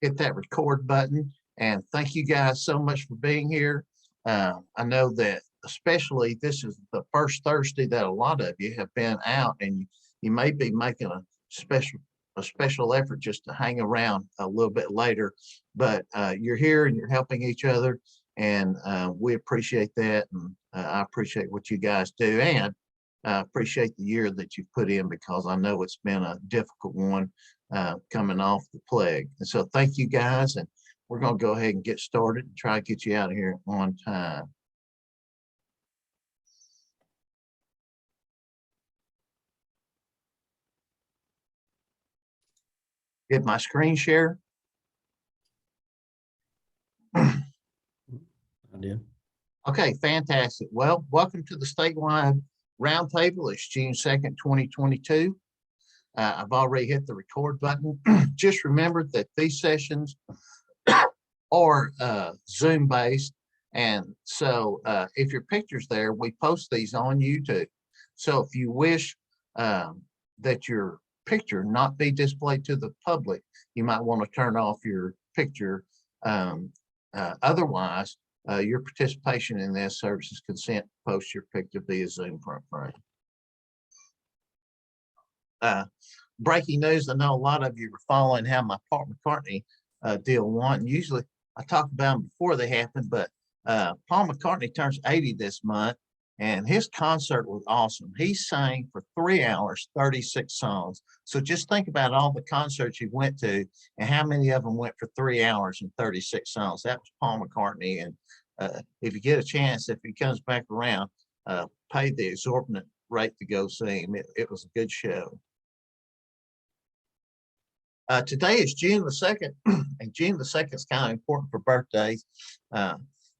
hit that record button. And thank you guys so much for being here. I know that especially this is the first Thursday that a lot of you have been out, and you may be making a special effort just to hang around a little bit later, but you're here and you're helping each other, and we appreciate that, and I appreciate what you guys do, and I appreciate the year that you've put in, because I know it's been a difficult one coming off the plague. And so thank you guys, and we're going to go ahead and get started and try to get you out of here on time. Get my screen share. I did. Okay, fantastic. Well, welcome to the statewide roundtable. It's June 2nd, 2022. I've already hit the record button. Just remember that these sessions are Zoom based. And so if your picture's there, we post these on YouTube. So if you wish that your picture not be displayed to the public, you might want to turn off your picture. Otherwise, your participation in this services consent to post your picture via Zoom front frame. Breaking news, I know a lot of you are following how my Paul McCartney deal went. And usually I talk about them before they happen, but Paul McCartney turns 80 this month, and his concert was awesome. He sang for 3 hours, 36 songs. So just think about all the concerts he went to and how many of them went for 3 hours and 36 songs. That was Paul McCartney. And if you get a chance, if he comes back around, pay the exorbitant rate to go see him. It was a good show. Today is June the 2nd, and June the 2nd is kind of important for birthdays.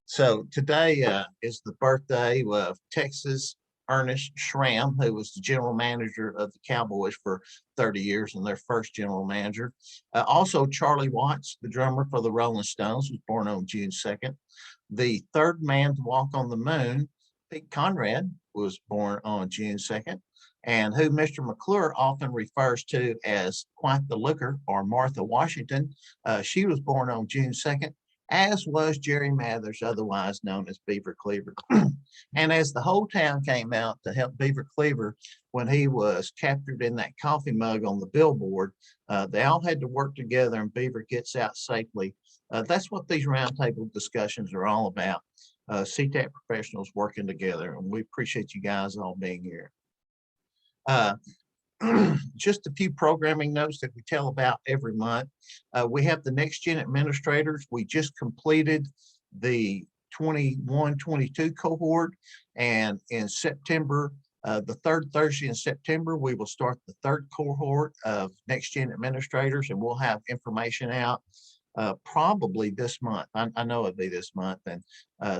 So today is the birthday of Texas Ernest Schramm, who was the general manager of the Cowboys for 30 years and their first general manager. Also, Charlie Watts, the drummer for the Rolling Stones, was born on June 2nd. The third man to walk on the moon, Pete Conrad, was born on June 2nd. And who Mr. McClure often refers to as Quite the Looker, or Martha Washington. She was born on June 2nd, as was Jerry Mathers, otherwise known as Beaver Cleaver. And as the whole town came out to help Beaver Cleaver when he was captured in that coffee mug on the billboard, they all had to work together, and Beaver gets out safely. That's what these roundtable discussions are all about. CTAT professionals working together, and we appreciate you guys all being here. Just a few programming notes that we tell about every month. We have the Next Gen administrators. We just completed the 21-22 cohort, and in September, the third Thursday in September, we will start the third cohort of Next Gen administrators, and we'll have information out probably this month. I know it'll be this month, and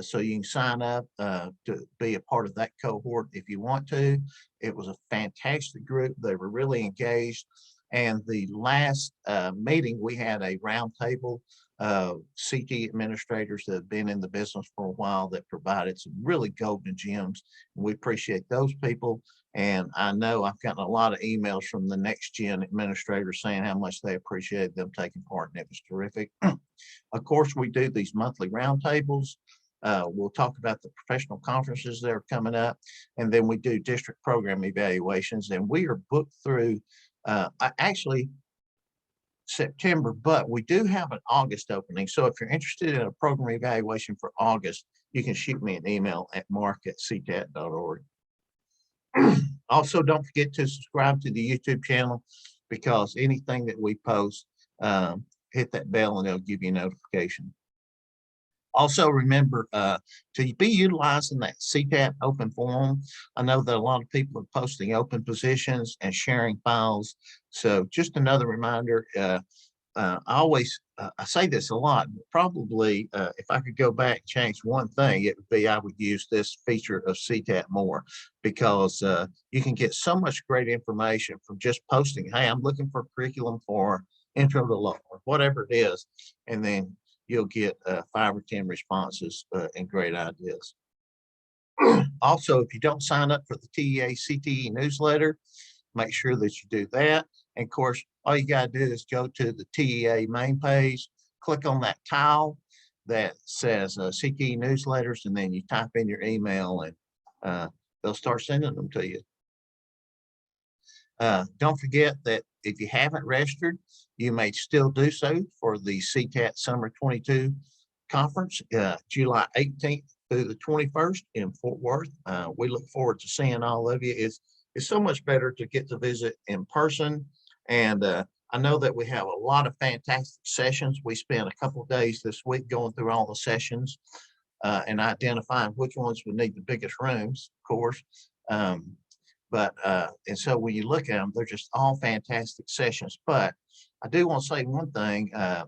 so you can sign up to be a part of that cohort if you want to. It was a fantastic group. They were really engaged, and the last meeting we had a roundtable of CT administrators that have been in the business for a while that provided some really golden gems. We appreciate those people. And I know I've gotten a lot of emails from the Next Gen administrators saying how much they appreciate them taking part, and it was terrific. Of course, we do these monthly roundtables. We'll talk about the professional conferences that are coming up, and then we do district program evaluations, and we are booked through actually September, but we do have an August opening. So if you're interested in a program evaluation for August, you can shoot me an email at mark@ctat.org. Also, don't forget to subscribe to the YouTube channel, because anything that we post, hit that bell and it'll give you a notification. Also, remember to be utilizing that CTAP open forum. I know that a lot of people are posting open positions and sharing files. So just another reminder, I say this a lot, but probably if I could go back and change one thing, it would be I would use this feature of CTAP more, because you can get so much great information from just posting, hey, I'm looking for curriculum for intro to law or whatever it is, and then you'll get 5 or 10 responses and great ideas. Also, if you don't sign up for the TEA CTE newsletter, make sure that you do that. And of course, all you got to do is go to the TEA main page, click on that tile that says CTE newsletters, and then you type in your email and they'll start sending them to you. Don't forget that if you haven't registered, you may still do so for the CTAT Summer 22 conference, July 18th through the 21st in Fort Worth. We look forward to seeing all of you. It's so much better to get to visit in person. And I know that we have a lot of fantastic sessions. We spent a couple of days this week going through all the sessions and identifying which ones would need the biggest rooms, of course. And so when you look at them, they're just all fantastic sessions. But I do want to say one thing, a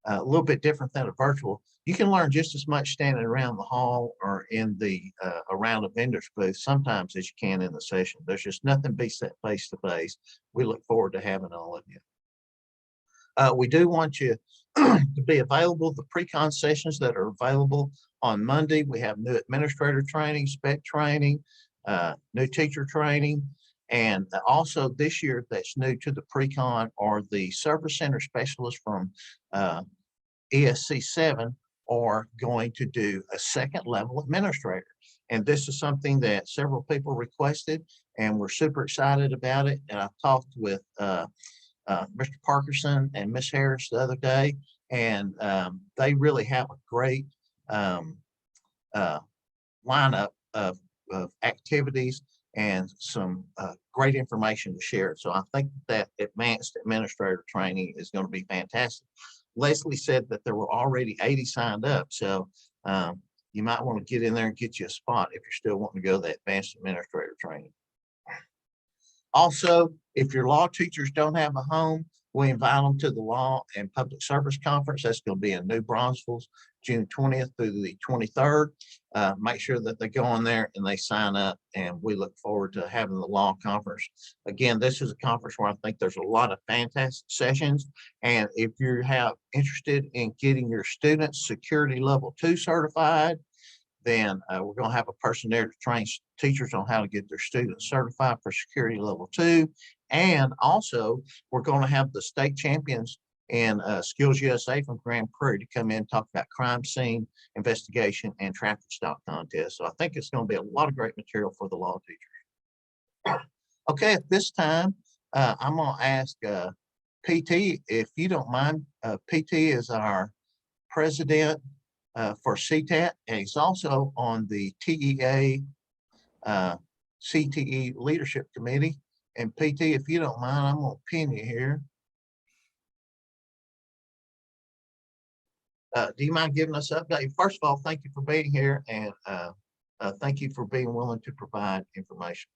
little bit different than a virtual. You can learn just as much standing around the hall or in the around a vendor's booth sometimes as you can in the session. There's just nothing beats that face to face. We look forward to having all of you. We do want you to be available. The pre-con sessions that are available on Monday, we have new administrator training, spec training, new teacher training, and also this year that's new to the pre-con are the service center specialists from ESC 7 are going to do a second level administrator. And this is something that several people requested, and we're super excited about it. And I talked with Mr. Parkinson and Miss Harris the other day, and they really have a great lineup of activities and some great information to share. So I think that advanced administrator training is going to be fantastic. Leslie said that there were already 80 signed up. So you might want to get in there and get you a spot if you're still wanting to go to that advanced administrator training. Also, if your law teachers don't have a home, we invite them to the Law and Public Service Conference. That's going to be in New Braunfels, June 20th through the 23rd. Make sure that they go in there and they sign up, and we look forward to having the law conference. Again, this is a conference where I think there's a lot of fantastic sessions. And if you have interested in getting your students Security Level 2 certified, then we're going to have a person there to train teachers on how to get their students certified for Security Level 2. And also, we're going to have the state champions in Skills USA from Grand Prairie to come in and talk about crime scene investigation and traffic stop contests. So I think it's going to be a lot of great material for the law teachers. Okay, at this time, I'm going to ask PT, if you don't mind. PT is our president for CTAT, and he's also on the TEA CTE Leadership Committee. And PT, if you don't mind, I'm going to pin you here. Do you mind giving us an update? First of all, thank you for being here, and thank you for being willing to provide information.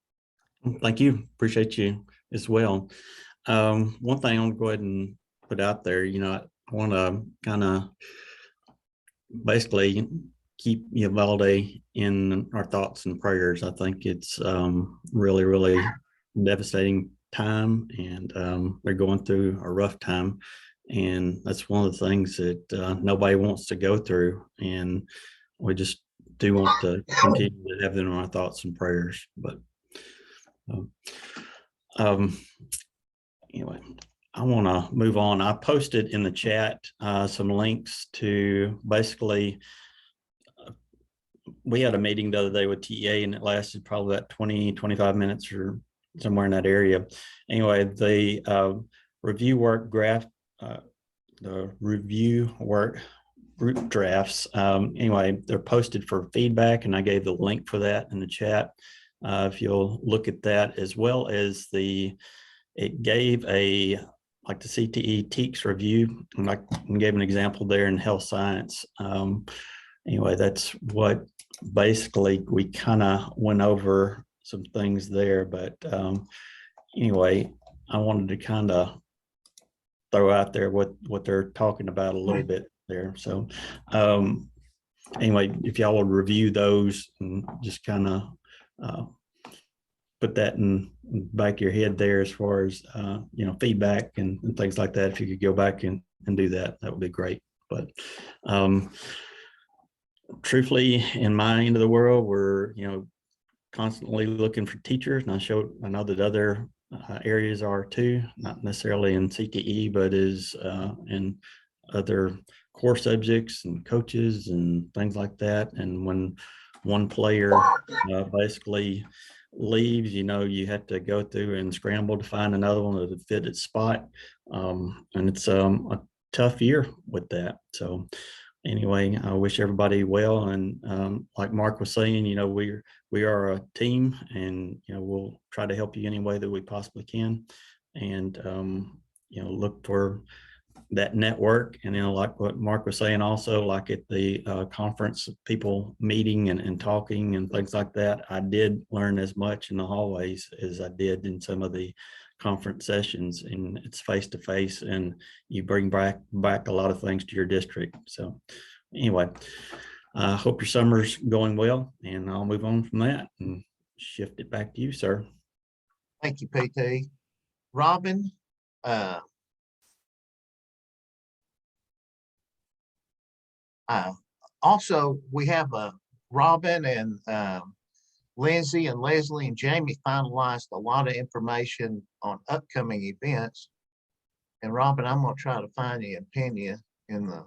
Thank you. Appreciate you as well. One thing I want to go ahead and put out there, I want to kind of basically keep Uvalde in our thoughts and prayers. I think it's really, really devastating time, and they're going through a rough time, and that's one of the things that nobody wants to go through, and we just do want to continue to have them in our thoughts and prayers. But anyway, I want to move on. I posted in the chat some links to basically, we had a meeting the other day with TEA, and it lasted probably about 20-25 minutes or somewhere in that area. Anyway, the review work graph, the review work group drafts, anyway, they're posted for feedback, and I gave the link for that in the chat. If you'll look at that, as well as it gave like the CTE TEACS review, and I gave an example there in health science. Anyway, that's what basically we kind of went over some things there, but anyway, I wanted to kind of throw out there what they're talking about a little bit there. So anyway, if y'all will review those and just kind of put that in the back of your head there as far as feedback and things like that. If you could go back and do that, that would be great. But truthfully, in my end of the world, we're constantly looking for teachers, and I know that other areas are too, not necessarily in CTE, but is in other core subjects and coaches and things like that. And when one player basically leaves, you have to go through and scramble to find another one that would fit its spot. And it's a tough year with that. So anyway, I wish everybody well. And like Mark was saying, we are a team, and we'll try to help you any way that we possibly can. And look for that network. And like what Mark was saying, also like at the conference, people meeting and talking and things like that, I did learn as much in the hallways as I did in some of the conference sessions, and it's face to face, and you bring back a lot of things to your district. So anyway, I hope your summer's going well, and I'll move on from that and shift it back to you, sir. Thank you, PT. Robin, also, we have Robin and Lindsay and Leslie and Jamie finalized a lot of information on upcoming events. And Robin, I'm going to try to find you and pin you in the.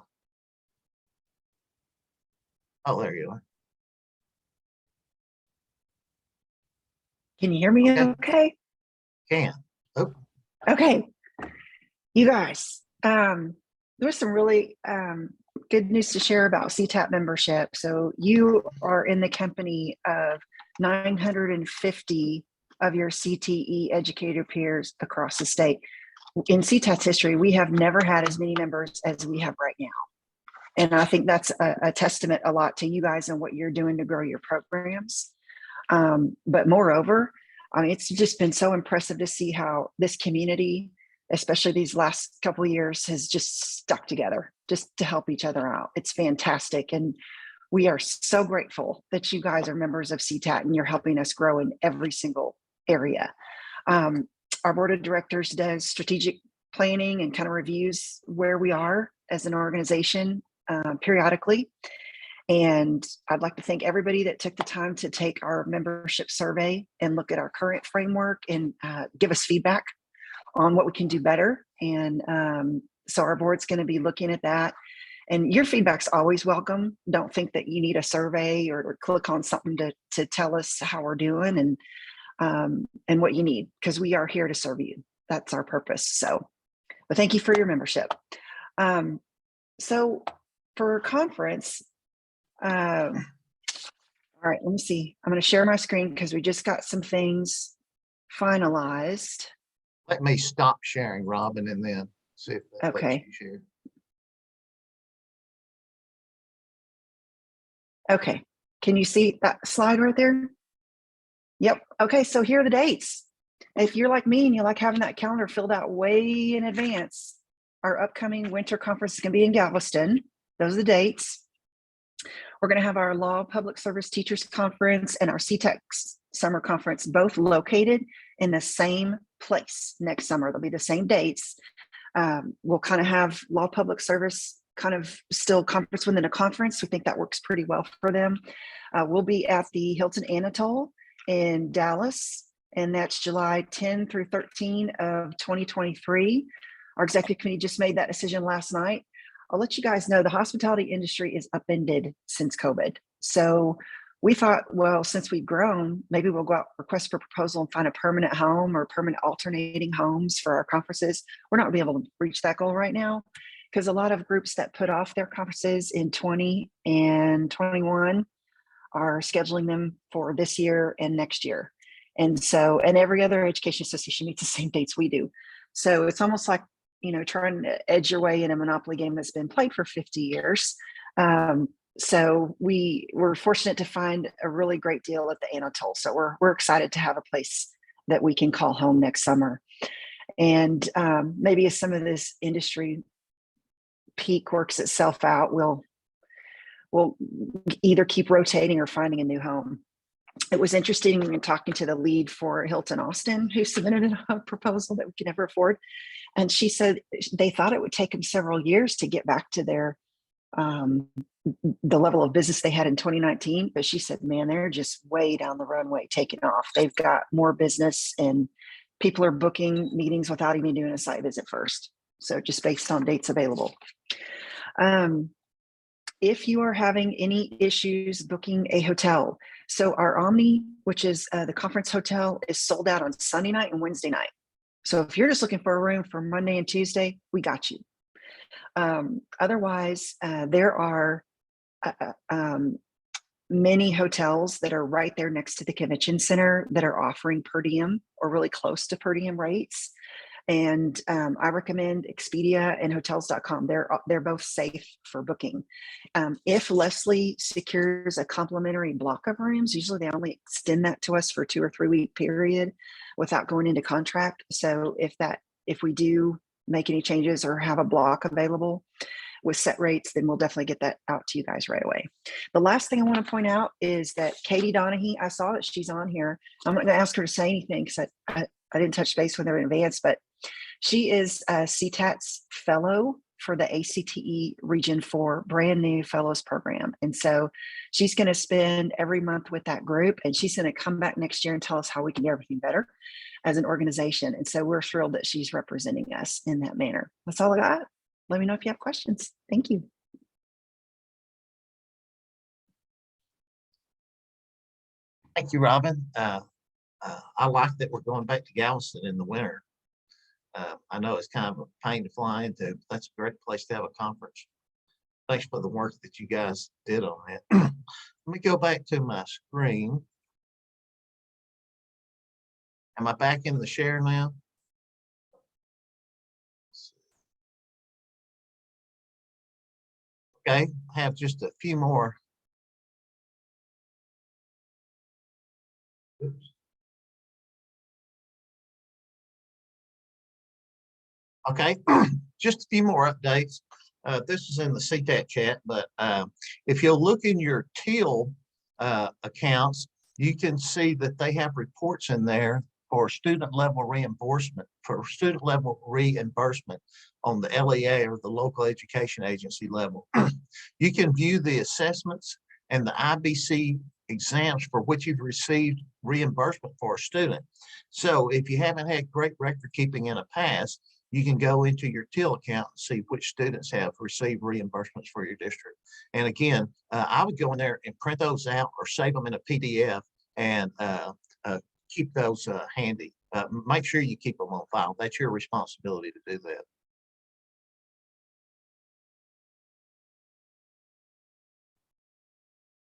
Oh, there you are. Can you hear me okay? Can. Oh. Okay. You guys, there's some really good news to share about CTAP membership. So you are in the company of 950 of your CTE educator peers across the state. In CTAT's history, we have never had as many members as we have right now. And I think that's a testament a lot to you guys and what you're doing to grow your programs. But moreover, I mean, it's just been so impressive to see how this community, especially these last couple of years, has just stuck together just to help each other out. It's fantastic. And we are so grateful that you guys are members of CTAT and you're helping us grow in every single area. Our board of directors does strategic planning and kind of reviews where we are as an organization periodically. And I'd like to thank everybody that took the time to take our membership survey and look at our current framework and give us feedback on what we can do better. And so our board's going to be looking at that. And your feedback's always welcome. Don't think that you need a survey or click on something to tell us how we're doing and what you need, because we are here to serve you. That's our purpose. So, but thank you for your membership. So for conference, all right, let me see. I'm going to share my screen because we just got some things finalized. Let me stop sharing, Robin, and then see if that lets you share. Okay, can you see that slide right there? Yep. Okay, so here are the dates. If you're like me and you like having that calendar filled out way in advance, our upcoming winter conference is going to be in Galveston. Those are the dates. We're going to have our Law Public Service Teachers Conference and our CTAC Summer Conference both located in the same place next summer. They'll be the same dates. We'll kind of have Law Public Service kind of still conference within a conference. We think that works pretty well for them. We'll be at the Hilton Anatole in Dallas, and that's July 10 through 13 of 2023. Our executive committee just made that decision last night. I'll let you guys know the hospitality industry is upended since COVID. So we thought, well, since we've grown, maybe we'll go out, request for proposal and find a permanent home or permanent alternating homes for our conferences. We're not going to be able to reach that goal right now because a lot of groups that put off their conferences in 20 and 21 are scheduling them for this year and next year. And so, and every other education association meets the same dates we do. So it's almost like, trying to edge your way in a Monopoly game that's been played for 50 years. So we're fortunate to find a really great deal at the Anatole. So we're excited to have a place that we can call home next summer. And maybe as some of this industry peak works itself out, we'll either keep rotating or finding a new home. It was interesting in talking to the lead for Hilton Austin, who submitted a proposal that we could never afford. And she said they thought it would take them several years to get back to their the level of business they had in 2019. But she said, man, they're just way down the runway taking off. They've got more business and people are booking meetings without even doing a site visit first. So just based on dates available. If you are having any issues booking a hotel, so our Omni, which is the conference hotel, is sold out on Sunday night and Wednesday night. So if you're just looking for a room for Monday and Tuesday, we got you. Otherwise, there are many hotels that are right there next to the convention center that are offering per diem or really close to per diem rates. And I recommend Expedia and hotels.com. They're both safe for booking. If Leslie secures a complimentary block of rooms, usually they only extend that to us for a 2 or 3 week period without going into contract. So if we do make any changes or have a block available with set rates, then we'll definitely get that out to you guys right away. The last thing I want to point out is that Katie Donahue, I saw that she's on here. I'm not going to ask her to say anything because I didn't touch base with her in advance, but she is a CTAT's fellow for the ACTE Region 4 brand new fellows program. And so she's going to spend every month with that group, and she's going to come back next year and tell us how we can do everything better as an organization. And so we're thrilled that she's representing us in that manner. That's all I got. Let me know if you have questions. Thank you. Thank you, Robin. I like that we're going back to Galveston in the winter. I know it's kind of a pain to fly into, but that's a great place to have a conference. Thanks for the work that you guys did on that. Let me go back to my screen. Am I back in the share now? Okay, I have just a few more. Oops. Okay, just a few more updates. This is in the CTAT chat, but if you'll look in your TIL accounts, you can see that they have reports in there for student level reimbursement, on the LEA or the local education agency level. You can view the assessments and the IBC exams for which you've received reimbursement for a student. So if you haven't had great record keeping in a past, you can go into your TIL account and see which students have received reimbursements for your district. And again, I would go in there and print those out or save them in a PDF and keep those handy. Make sure you keep them on file. That's your responsibility to do that.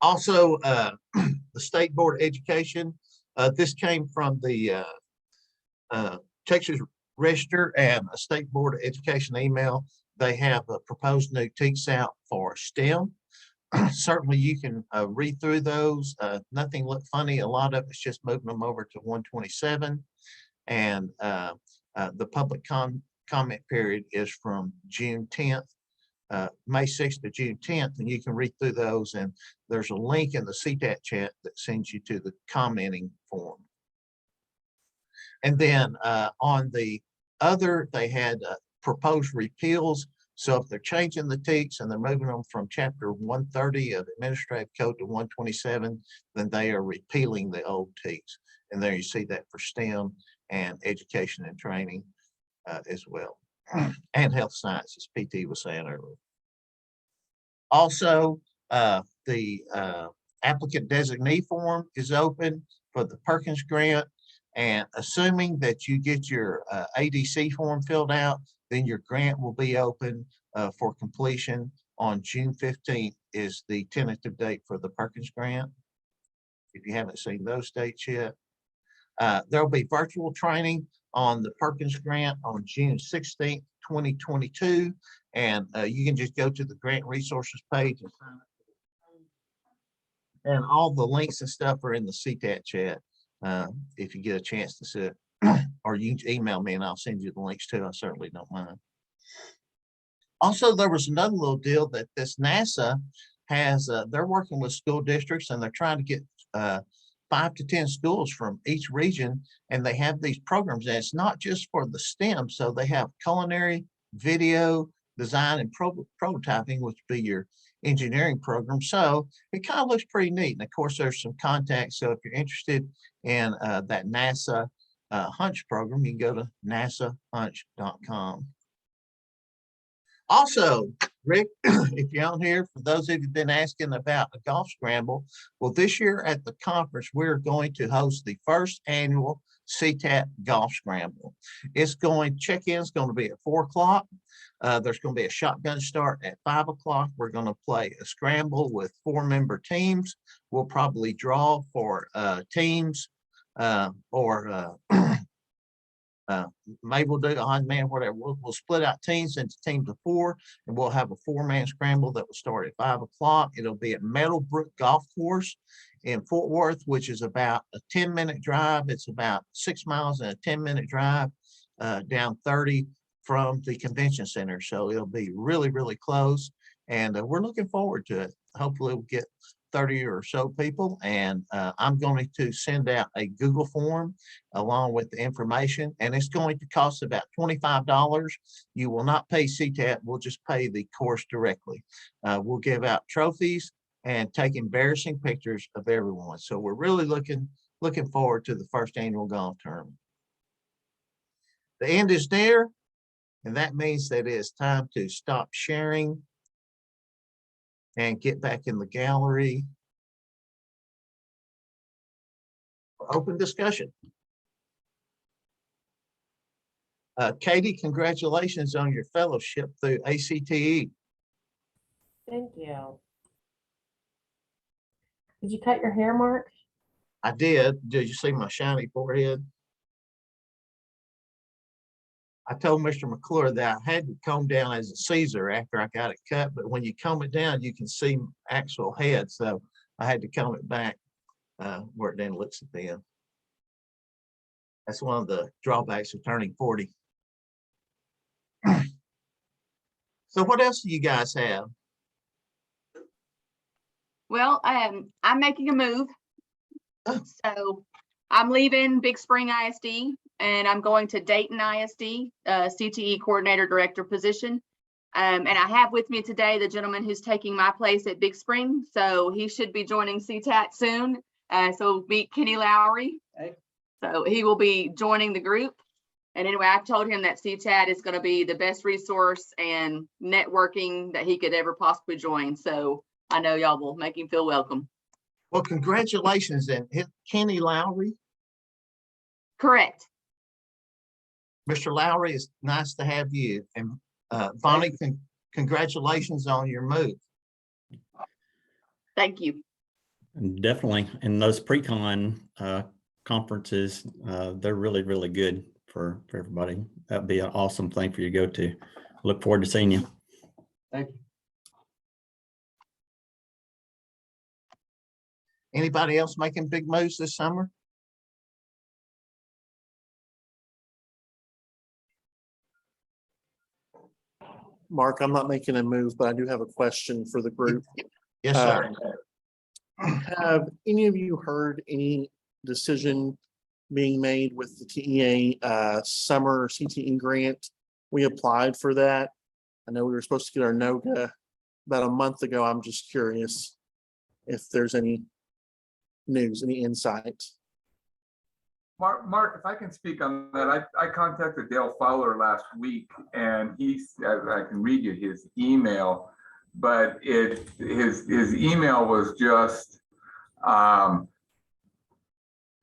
Also, the State Board of Education, this came from the Texas Register and a State Board of Education email. They have proposed new TEKS out for STEM. Certainly you can read through those. Nothing look funny. A lot of it's just moving them over to 127. And the public comment period is from June 10th, May 6th to June 10th, and you can read through those. And there's a link in the CTAT chat that sends you to the commenting form. And then on the other, they had proposed repeals. So if they're changing the TEKS and they're moving them from chapter 130 of Administrative Code to 127, then they are repealing the old TEKS. And there you see that for STEM and education and training as well. And health sciences, PT was saying earlier. Also, the applicant designee form is open for the Perkins Grant. And assuming that you get your ADC form filled out, then your grant will be open for completion on June 15th is the tentative date for the Perkins Grant. If you haven't seen those dates yet. There'll be virtual training on the Perkins Grant on June 16th, 2022. And you can just go to the grant resources page and sign up. And all the links and stuff are in the CTAT chat. If you get a chance to see it, or you can email me and I'll send you the links too. I certainly don't mind. Also, there was another little deal that this NASA has, they're working with school districts and they're trying to get 5 to 10 schools from each region, and they have these programs. And it's not just for the STEM, so they have culinary, video, design, and prototyping, which would be your engineering program. So it kind of looks pretty neat. And of course, there's some contacts. So if you're interested in that NASA Hunch program, you can go to nasahunch.com. Also, Rick, if you're on here, for those of you who've been asking about a golf scramble, well, this year at the conference, we're going to host the first annual CTAT golf scramble. It's going, check-in is going to be at 4 o'clock. There's going to be a shotgun start at 5 o'clock. We're going to play a scramble with 4-member teams. We'll probably draw for teams or maybe we'll do odd man, whatever. We'll split out teams into teams of 4, and we'll have a 4-man scramble that will start at 5 o'clock. It'll be at Meadowbrook Golf Course in Fort Worth, which is about a 10-minute drive. It's about 6 miles and a 10-minute drive down 30 from the convention center. So it'll be really, really close, and we're looking forward to it. Hopefully we'll get 30 or so people, and I'm going to send out a Google form along with the information, and it's going to cost about $25. You will not pay CTAT, we'll just pay the course directly. We'll give out trophies and take embarrassing pictures of everyone. So we're really looking forward to the first annual golf tournament. The end is near, and that means that it's time to stop sharing and get back in the gallery for open discussion. Katie, congratulations on your fellowship through ACTE. Thank you. Did you cut your hair, Mark? I did. Did you see my shiny forehead? I told Mr. McClure that I had to comb down as a Caesar after I got it cut, but when you comb it down, you can see actual head. So I had to comb it back where it then looks at the end. That's one of the drawbacks of turning 40. So what else do you guys have? Well, I'm making a move. Oh. So I'm leaving Big Spring ISD and I'm going to Dayton ISD, CTE coordinator director position. And I have with me today the gentleman who's taking my place at Big Spring. So he should be joining CTAT soon. So meet Kenny Lowry. Hey. So he will be joining the group. And anyway, I've told him that CTAT is going to be the best resource and networking that he could ever possibly join. So I know y'all will make him feel welcome. Well, congratulations, and Kenny Lowry. Correct. Mr. Lowry, it's nice to have you. And Bonnie, congratulations on your move. Thank you. Definitely. And those pre-con conferences, they're really, really good for everybody. That'd be an awesome thing for you to go to. Look forward to seeing you. Thank you. Anybody else making big moves this summer? Mark, I'm not making a move, but I do have a question for the group. Yes, sir. Have any of you heard any decision being made with the TEA summer CTE grant? We applied for that. I know we were supposed to get our NOGA about a month ago. I'm just curious if there's any news, any insight. Mark, if I can speak on that, I contacted Dale Fowler last week, and I can read you his email, but his email was just I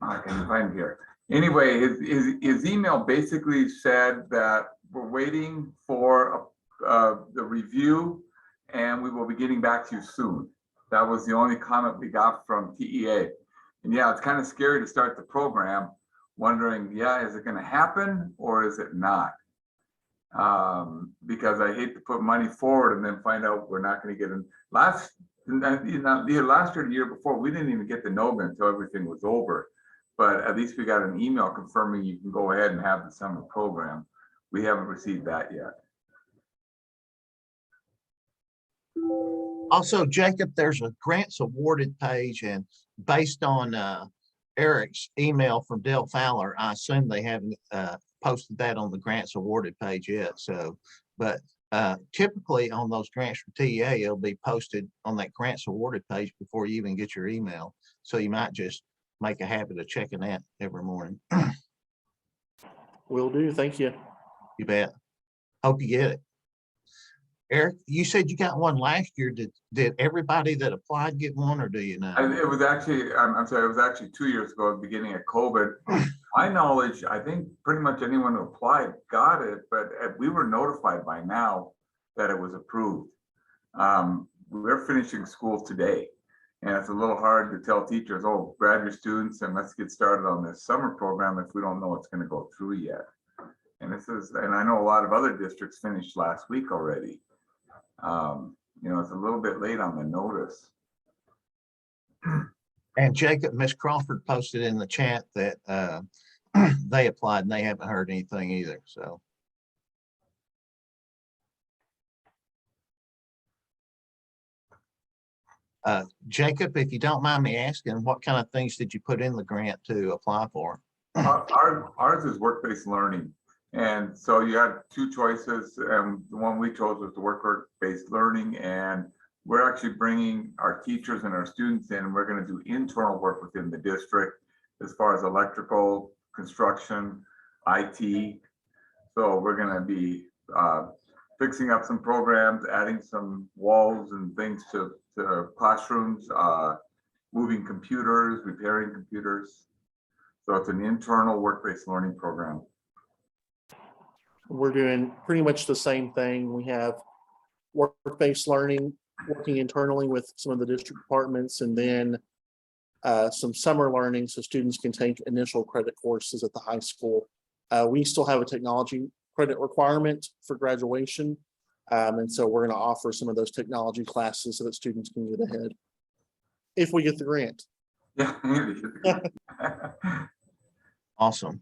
can find it here. Anyway, his email basically said that we're waiting for the review, and we will be getting back to you soon. That was the only comment we got from TEA. And yeah, it's kind of scary to start the program wondering, yeah, is it going to happen or is it not? Because I hate to put money forward and then find out we're not going to get in. Last year, the year before, we didn't even get the NOGA until everything was over. But at least we got an email confirming you can go ahead and have the summer program. We haven't received that yet. Also, Jacob, there's a grants awarded page, and based on Eric's email from Dale Fowler, I assume they haven't posted that on the grants awarded page yet. So, but typically on those grants from TEA, it'll be posted on that grants awarded page before you even get your email. So you might just make a habit of checking that every morning. Will do. Thank you. You bet. Hope you get it. Eric, you said you got one last year. Did everybody that applied get one, or do you know? It was actually, I'm sorry, it was actually 2 years ago, at the beginning of COVID. My knowledge, I think pretty much anyone who applied got it, but we were notified by now that it was approved. We're finishing school today, and it's a little hard to tell teachers, oh, grab your students and let's get started on this summer program if we don't know it's going to go through yet. And and I know a lot of other districts finished last week already. It's a little bit late on the notice. And Jacob, Miss Crawford posted in the chat that they applied and they haven't heard anything either. So. Jacob, if you don't mind me asking, what kind of things did you put in the grant to apply for? Ours is work-based learning. And so you had two choices, and the one we chose was the work-based learning. And we're actually bringing our teachers and our students in, and we're going to do internal work within the district as far as electrical, construction, IT. So we're going to be fixing up some programs, adding some walls and things to classrooms, moving computers, repairing computers. So it's an internal work-based learning program. We're doing pretty much the same thing. We have work-based learning, working internally with some of the district departments, and then some summer learning so students can take initial credit courses at the high school. We still have a technology credit requirement for graduation. And so we're going to offer some of those technology classes so that students can get ahead if we get the grant. Yeah. Awesome.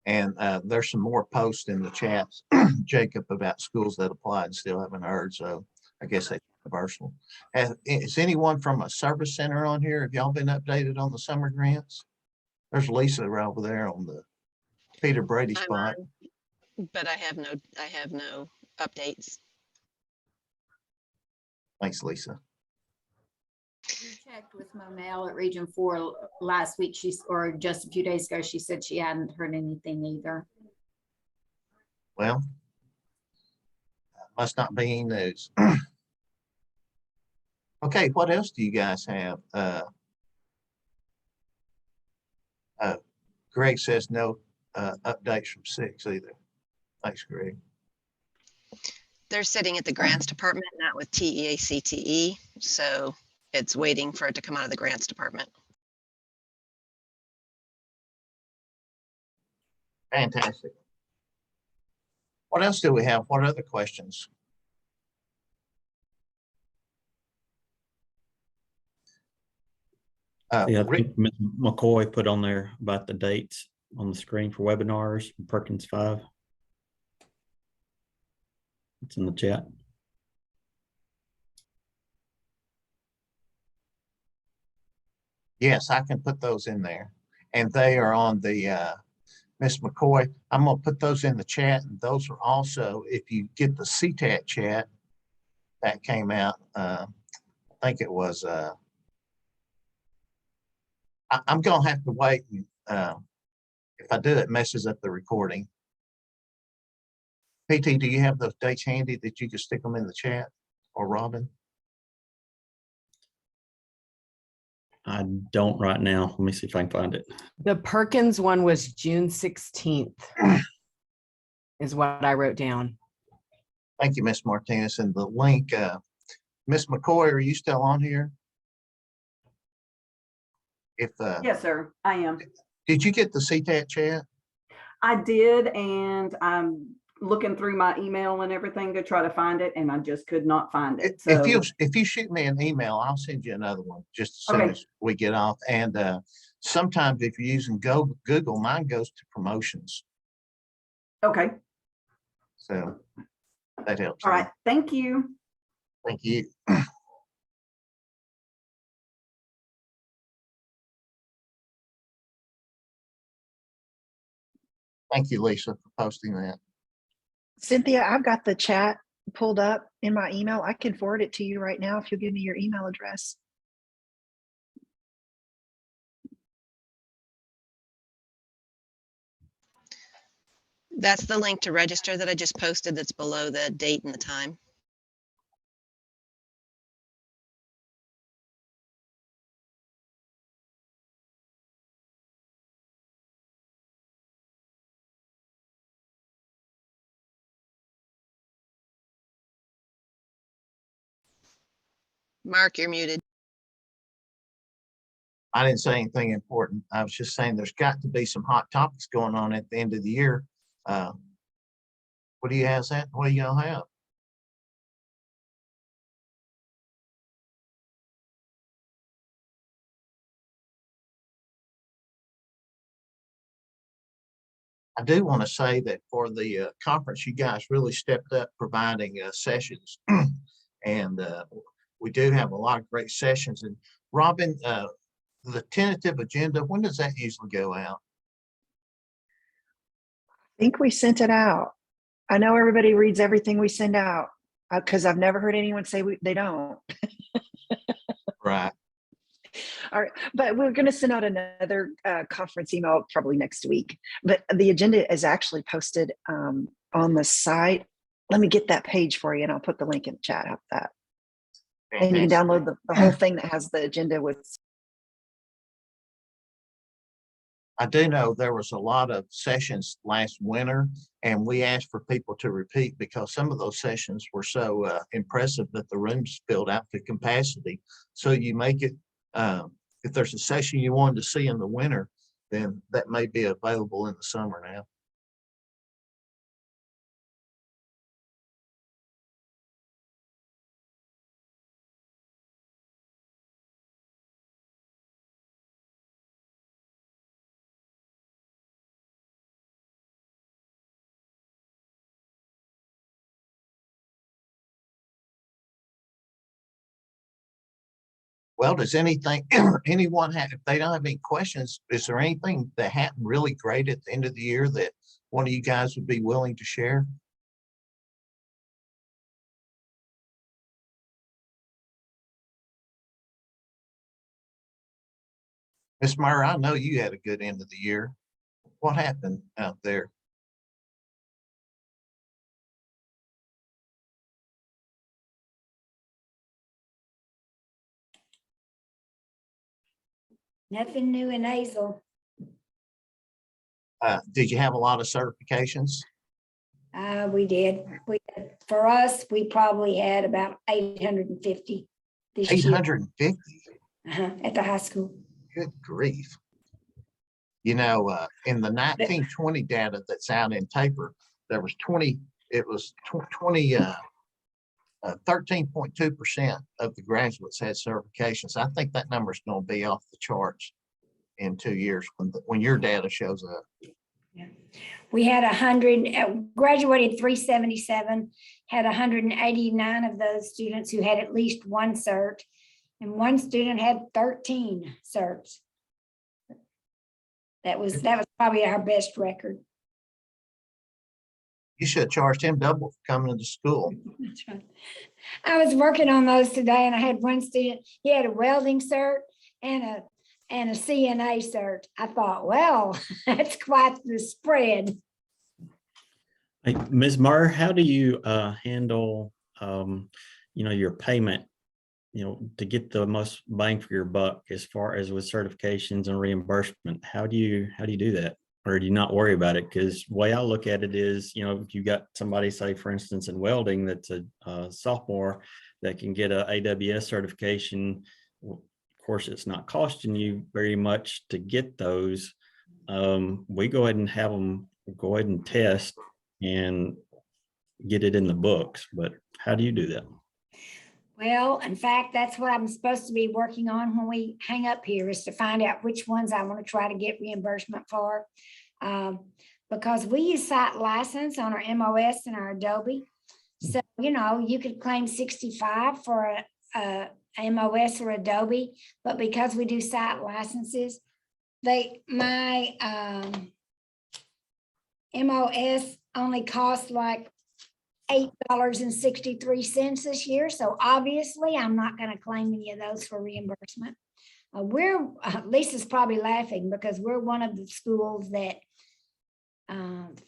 And there's some more posts in the chats, Jacob, about schools that applied and still haven't heard. So I guess that's universal. Is anyone from a service center on here? Have y'all been updated on the summer grants? There's Lisa right over there on the Peter Brady I'm spot. on, but I have no updates. Thanks, Lisa. We checked with Monel at Region 4 last week, or just a few days ago, she said she hadn't heard anything either. Well, must not be any news. Okay, what else do you guys have? Greg says no updates from 6 either. Thanks, Greg. They're sitting at the grants department, not with TEA CTE. So it's waiting for it to come out of the grants department. Fantastic. What else do we have? What other questions? Yeah, I think Ms. McCoy put on there about the dates on the screen for webinars, Perkins 5. It's in the chat. Yes, I can put those in there. And they are on the, Miss McCoy, I'm gonna put those in the chat. And those are also, if you get the CTAT chat that came out, I think it was, I'm gonna have to wait. If I do, it messes up the recording. PT, do you have those dates handy that you can stick them in the chat, or Robin? I don't right now. Let me see if I can find it. The Perkins one was June 16th is what I wrote down. Thank you, Miss Martinez. And the link, Miss McCoy, are you still on here? If Yes, sir, I am. Did you get the CTAT chat? I did, and I'm looking through my email and everything to try to find it, and I just could not find it. So If you shoot me an email, I'll send you another one just as soon Okay. as we get off. And sometimes if you're using Google, mine goes to promotions. okay, So that helps. all right, thank you. Thank you. Thank you, Lisa, for posting that. Cynthia, I've got the chat pulled up in my email. I can forward it to you right now if you'll give me your email address. That's the link to register that I just posted that's below the date and the time. Mark, you're muted. I didn't say anything important. I was just saying there's got to be some hot topics going on at the end of the year. What do you have, that? What do y'all have? I do want to say that for the conference, you guys really stepped up providing sessions. And we do have a lot of great sessions. And Robin, the tentative agenda, when does that usually go out? I think we sent it out. I know everybody reads everything we send out because I've never heard anyone say they don't. Right. All right, but we're going to send out another conference email probably next week. But the agenda is actually posted on the site. Let me get that page for you, and I'll put the link in the chat. How about that? And you can download the whole thing that has the agenda with. I do know there was a lot of sessions last winter, and we asked for people to repeat because some of those sessions were so impressive that the rooms filled out to capacity. So you make it, if there's a session you wanted to see in the winter, then that may be available in the summer now. Well, does anything, anyone have, if they don't have any questions, is there anything that happened really great at the end of the year that one of you guys would be willing to share? Miss Meyer, I know you had a good end of the year. What happened out there? Nothing new in Hazel. Did you have a lot of certifications? We did. For us, we probably had about 850 this year 850? at the high school. Good grief. You know, in the 1920 data that's out in paper, there was 13.2% of the graduates had certifications. I think that number is going to be off the charts in 2 years when your data shows up. Yeah. We had 100, graduated 377, had 189 of those students who had at least one cert, and one student had 13 certs. That was probably our best record. You should have charged him double for coming to school. That's right. I was working on those today, and I had one student, he had a welding cert and a CNA cert. I thought, well, that's quite the spread. Hey, Ms. Meyer, how do you handle, your payment, to get the most bang for your buck as far as with certifications and reimbursement? How do you do that? Or do you not worry about it? Because the way I look at it is, if you got somebody, say, for instance, in welding, that's a sophomore that can get a AWS certification. Of course, it's not costing you very much to get those. We go ahead and have them go ahead and test and get it in the books. But how do you do that? Well, in fact, that's what I'm supposed to be working on when we hang up here, is to find out which ones I want to try to get reimbursement for. Because we use site license on our MOS and our Adobe. So, you could claim 65 for a MOS or Adobe, but because we do site licenses, my MOS only costs like $8.63 this year. So obviously I'm not going to claim any of those for reimbursement. Lisa's probably laughing because we're one of the schools that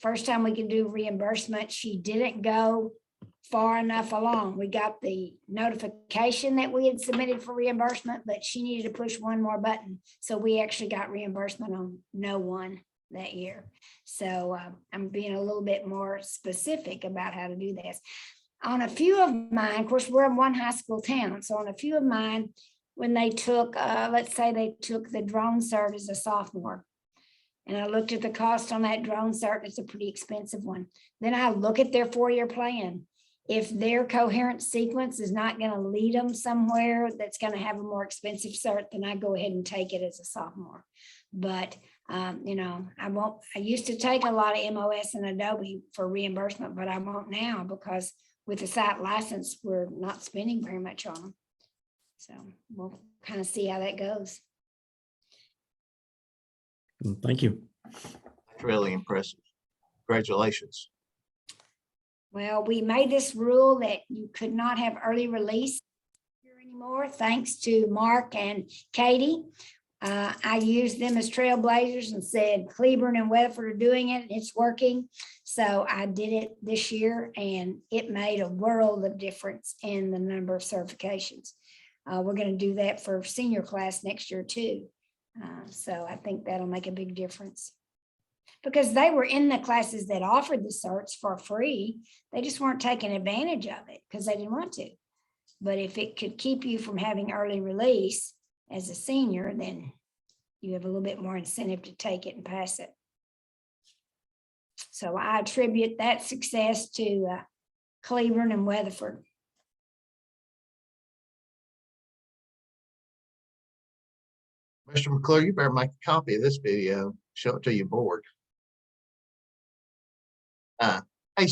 First time we could do reimbursement, she didn't go far enough along. We got the notification that we had submitted for reimbursement, but she needed to push one more button. So we actually got reimbursement on no one that year. So I'm being a little bit more specific about how to do this. On a few of mine, of course, we're in one high school town. So on a few of mine, when they took, let's say they took the drone cert as a sophomore, and I looked at the cost on that drone cert, it's a pretty expensive one. Then I look at their 4-year plan. If their coherent sequence is not going to lead them somewhere that's going to have a more expensive cert, then I go ahead and take it as a sophomore. But, you know, I used to take a lot of MOS and Adobe for reimbursement, but I won't now because with the site license, we're not spending very much on them. So we'll kind of see how that goes. Thank you. That's really impressive. Congratulations. Well, we made this rule that you could not have early release here anymore, thanks to Mark and Katie. I used them as trailblazers and said Cleburne and Weatherford are doing it. It's working. So I did it this year and it made a world of difference in the number of certifications. We're going to do that for senior class next year too. So I think that'll make a big difference. Because they were in the classes that offered the certs for free. They just weren't taking advantage of it because they didn't want to. But if it could keep you from having early release as a senior, then you have a little bit more incentive to take it and pass it. So I attribute that success to Cleburne and Weatherford. Mr. McClure, you better make a copy of this video, show it to your board. Hey,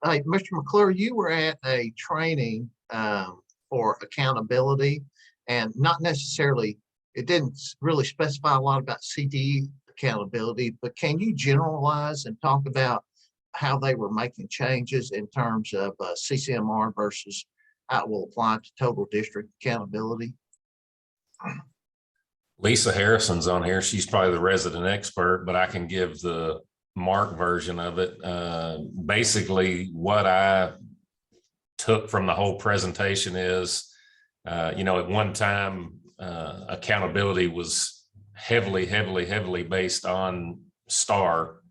Mr. McClure, you were at a training for accountability and not necessarily, it didn't really specify a lot about CTE accountability, but can you generalize and talk about how they were making changes in terms of CCMR versus how it will apply to total district accountability? Lisa Harrison's on here. She's probably the resident expert, but I can give the Mark version of it. Basically, what I took from the whole presentation is, you know, at one time, accountability was heavily based on STAR.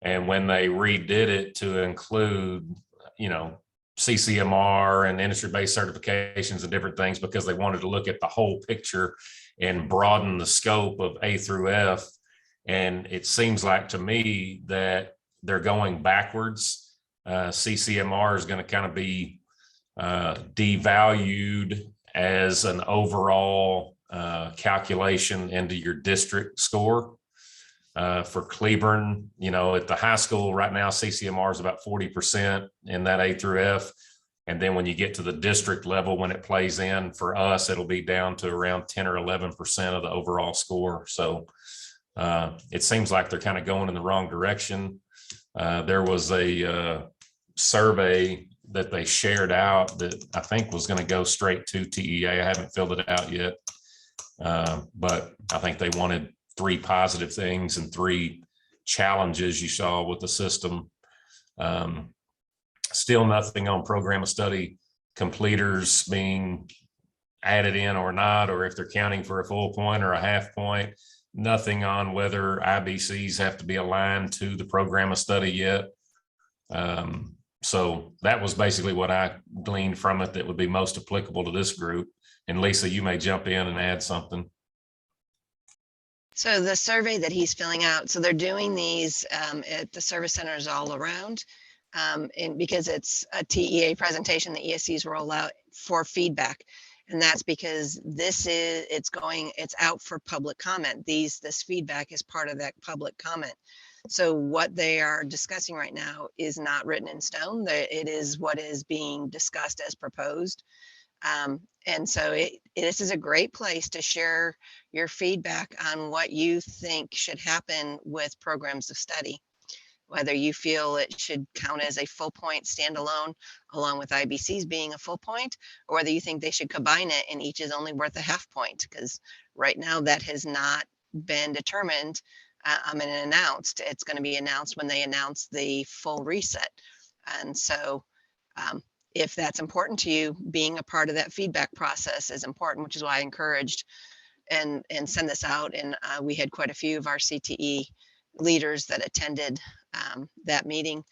And when they redid it to include, you know, CCMR and industry-based certifications and different things, because they wanted to look at the whole picture and broaden the scope of A through F. And it seems like to me that they're going backwards. CCMR is going to kind of be devalued as an overall calculation into your district score. For Cleburne, you know, at the high school right now, CCMR is about 40% in that A through F. And then when you get to the district level, when it plays in for us, it'll be down to around 10 or 11% of the overall score. So it seems like they're kind of going in the wrong direction. There was a survey that they shared out that I think was going to go straight to TEA. I haven't filled it out yet, but I think they wanted 3 positive things and 3 challenges you saw with the system. Still nothing on program of study completers being added in or not, or if they're counting for a full point or a half point. Nothing on whether IBCs have to be aligned to the program of study yet. So that was basically what I gleaned from it that would be most applicable to this group. And Lisa, you may jump in and add something. So the survey that he's filling out, so they're doing these at the service centers all around. And because it's a TEA presentation, the ESCs roll out for feedback. And that's because it's out for public comment. This feedback is part of that public comment. So what they are discussing right now is not written in stone. It is what is being discussed as proposed. And so this is a great place to share your feedback on what you think should happen with programs of study. Whether you feel it should count as a full point standalone along with IBCs being a full point, or whether you think they should combine it and each is only worth a half point, because right now that has not been determined announced. It's going to be announced when they announce the full reset. And so if that's important to you, being a part of that feedback process is important, which is why I encouraged and send this out. And we had quite a few of our CTE leaders that attended that meeting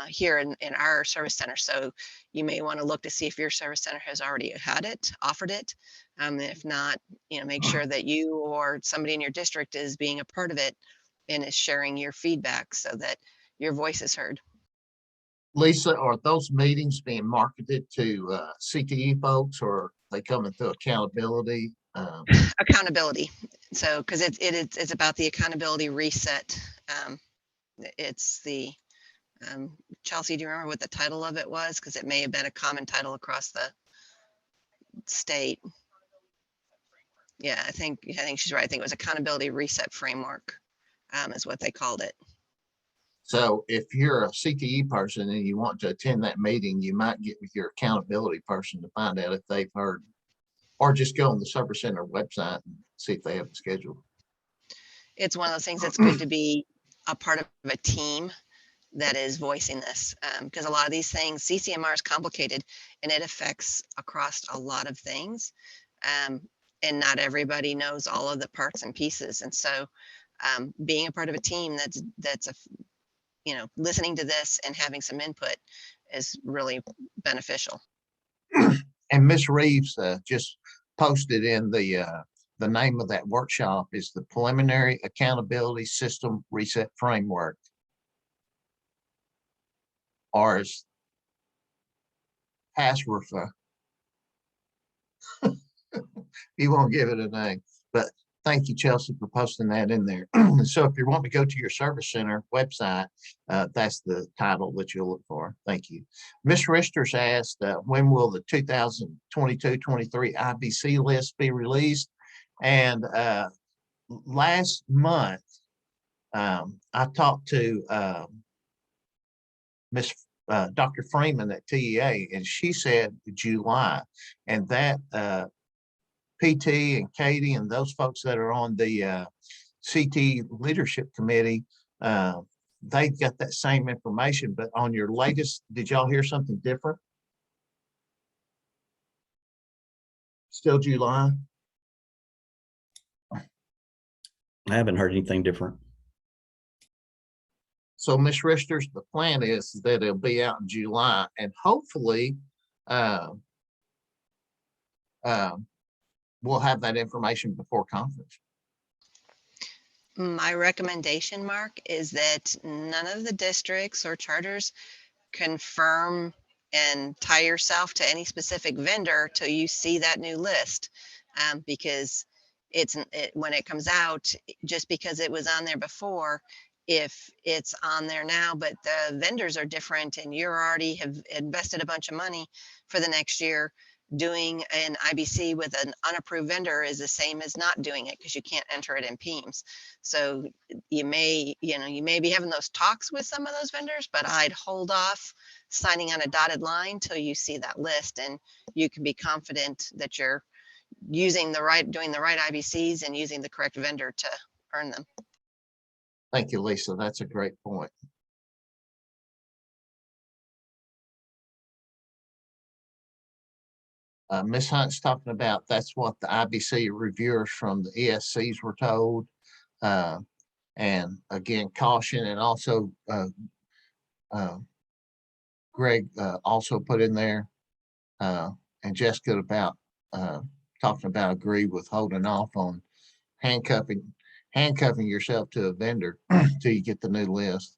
here in our service center. So you may want to look to see if your service center has already had it, offered it. If not, make sure that you or somebody in your district is being a part of it and is sharing your feedback so that your voice is heard. Lisa, are those meetings being marketed to CTE folks, or are they coming through accountability? Accountability. So, because it's about the accountability reset. It's the Chelsea, do you remember what the title of it was? Because it may have been a common title across the state. Yeah, I think she's right. I think it was accountability reset framework, is what they called it. So if you're a CTE person and you want to attend that meeting, you might get with your accountability person to find out if they've heard, or just go on the Service Center website and see if they have a schedule. It's one of those things that's good to be a part of a team that is voicing this, because a lot of these things, CCMR is complicated and it affects across a lot of things. And not everybody knows all of the parts and pieces. And so being a part of a team that's listening to this and having some input is really beneficial. And Ms. Reeves just posted in the name of that workshop is the Preliminary Accountability System Reset Framework, or as PASRFA. You won't give it a name, but thank you, Chelsea, for posting that in there. So if you want to go to your service center website, that's the title that you'll look for. Thank you. Ms. Richters asked, when will the 2022-23 IBC list be released? And last month, I talked to Ms. Dr. Freeman at TEA, and she said July, and that PT and Katie and those folks that are on the CT leadership committee, they got that same information, but on your latest, did y'all hear something different? Still July? I haven't heard anything different. So Ms. Richters, the plan is that it'll be out in July, and hopefully we'll have that information before conference. My recommendation, Mark, is that none of the districts or charters confirm and tie yourself to any specific vendor till you see that new list, because when it comes out, just because it was on there before, if it's on there now, but the vendors are different and you already have invested a bunch of money for the next year, doing an IBC with an unapproved vendor is the same as not doing it, because you can't enter it in PEMS. So you may be having those talks with some of those vendors, but I'd hold off signing on a dotted line till you see that list, and you can be confident that you're doing the right IBCs and using the correct vendor to earn them. Thank you, Lisa. That's a great point. Ms. Hunt's talking about that's what the IBC reviewers from the ESCs were told. And again, caution, and also Greg also put in there, and Jessica about talking about agree with holding off on handcuffing yourself to a vendor till you get the new list.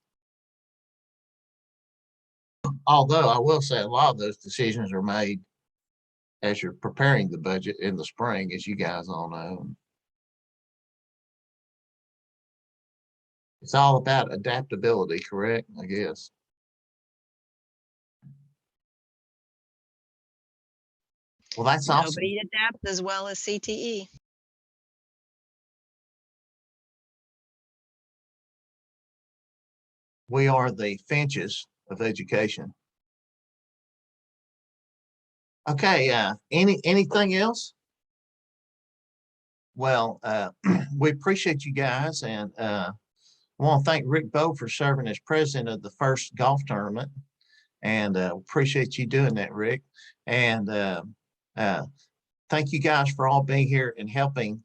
Although I will say a lot of those decisions are made as you're preparing the budget in the spring, as you guys all know. It's all about adaptability, correct? I guess. Well, that's awesome. Nobody adapts as well as CTE. We are the Finches of education. Okay, anything else? Well, we appreciate you guys, and I want to thank Rick Bowe for serving as president of the first golf tournament. And appreciate you doing that, Rick. And thank you guys for all being here and helping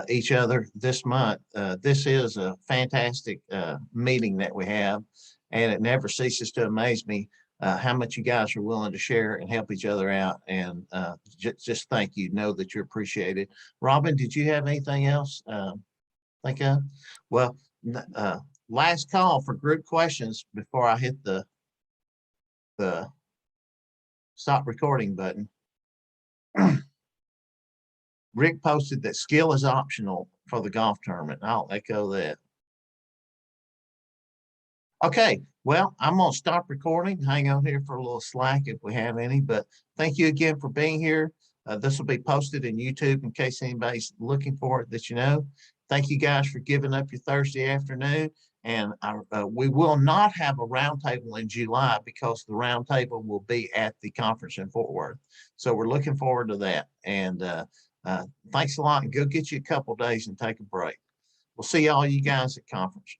each other this month. This is a fantastic meeting that we have, and it never ceases to amaze me how much you guys are willing to share and help each other out. And just thank you. Know that you're appreciated. Robin, did you have anything else? Think of? Well, last call for group questions before I hit the stop recording button. Rick posted that skill is optional for the golf tournament. I'll echo that. Okay, well, I'm gonna stop recording. Hang on here for a little slack if we have any, but thank you again for being here. This will be posted in YouTube in case anybody's looking for it that you know. Thank you guys for giving up your Thursday afternoon. And we will not have a roundtable in July because the roundtable will be at the conference in Fort Worth. So we're looking forward to that. And thanks a lot, and go get you a couple days and take a break. We'll see all you guys at conference.